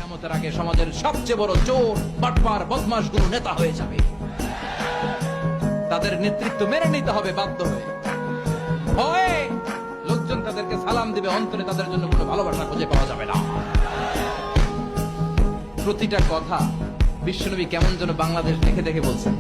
কিয়ামতের আগে সমাজের সবচেয়ে বড় চোর, বাটপার, বদমাশগুলো নেতা হয়ে যাবে। তাদের নেতৃত্ব মেনে নিতে হবে বাধ্য হয়ে। ভয়ে লোকজন তাদেরকে সালাম দিবে, অন্তরে তাদের জন্য কোনো ভালোবাসা খুঁজে পাওয়া যাবে না। প্রতিটা কথা বিশ্বনবী কেমন যেন বাংলাদেশ দেখে দেখে বলছেন।